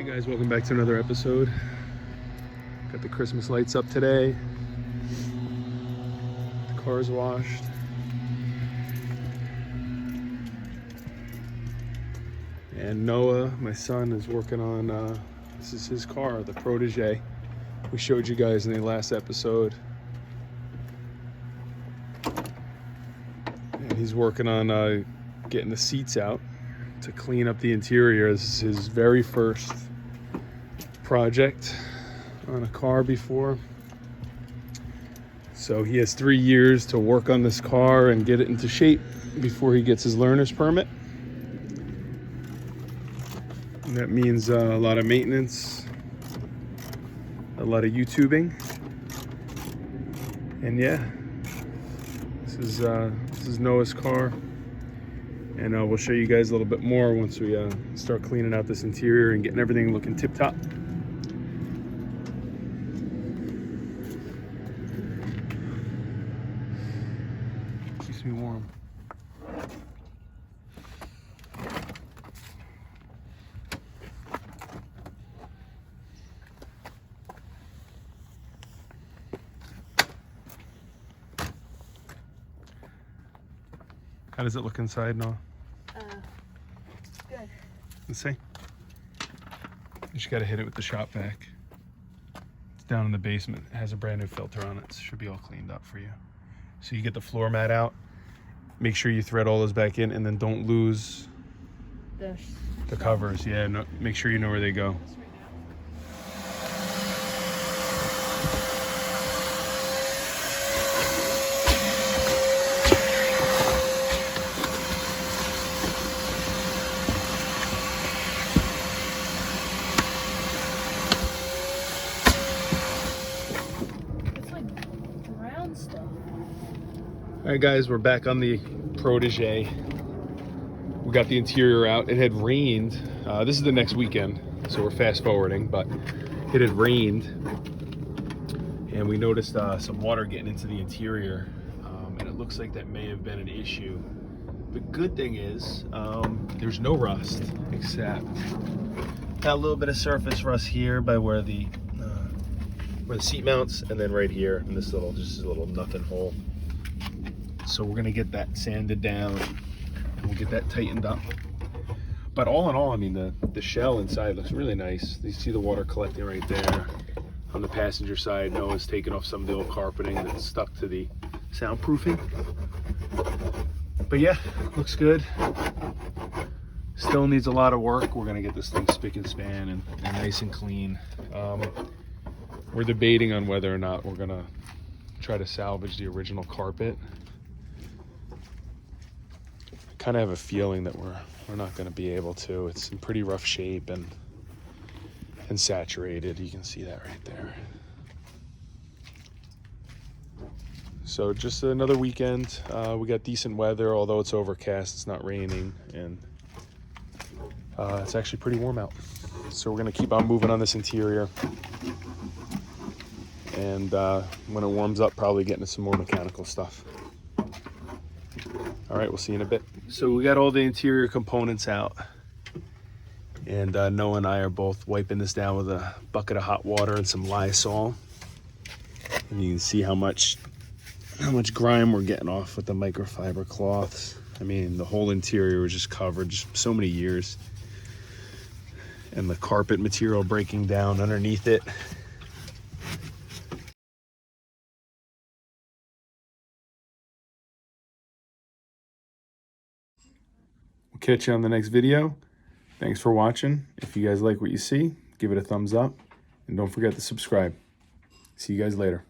Hey guys, welcome back to another episode. Got the Christmas lights up today. The car's washed. And Noah, my son, is working on, this is his car, the Protege. We showed you guys in the last episode. And he's working on getting the seats out to clean up the interior. This is his very first project on a car before. So he has 3 years to work on this car and get it into shape before he gets his learner's permit. And that means a lot of maintenance, a lot of YouTubing. And yeah, this is Noah's car. And we'll show you guys a little bit more once we start cleaning out this interior and getting everything looking tip-top. Keeps me warm. How does it look inside, Noah? Good. Let's see. You just gotta hit it with the shop vac. It's down in the basement. It has a brand new filter on it. It should be all cleaned up for you. So you get the floor mat out. Make sure you thread all those back in, and then don't lose the covers. Yeah, no, make sure you know where they go. All right, guys, we're back on the Protege. We got the interior out. It had rained. This is the next weekend, so we're fast forwarding, but it had rained, and we noticed some water getting into the interior, and it looks like that may have been an issue. The good thing is there's no rust, except got a little bit of surface rust here by where the seat mounts, and then right here in this little nothing hole. So we're gonna get that sanded down and we'll get that tightened up. But all in all, I mean, the shell inside looks really nice. You see the water collecting right there. On the passenger side, Noah's taken off some of the old carpeting that's stuck to the soundproofing. But yeah, looks good. Still needs a lot of work. We're gonna get this thing spick and span and nice and clean. We're debating on whether or not we're gonna try to salvage the original carpet. Kind of have a feeling that we're not going to be able to. It's in pretty rough shape and saturated. You can see that right there. So just another weekend. We got decent weather, although it's overcast. It's not raining, and it's actually pretty warm out. So we're going to keep on moving on this interior, and when it warms up, probably getting into some more mechanical stuff. All right, we'll see you in a bit. So we got all the interior components out, and Noah and I are both wiping this down with a bucket of hot water and some Lysol. And you can see how much grime we're getting off with the microfiber cloths. I mean, the whole interior was just covered just so many years, and the carpet material breaking down underneath it. Catch you on the next video. Thanks for watching. If you guys like what you see, give it a thumbs up, and don't forget to subscribe. See you guys later.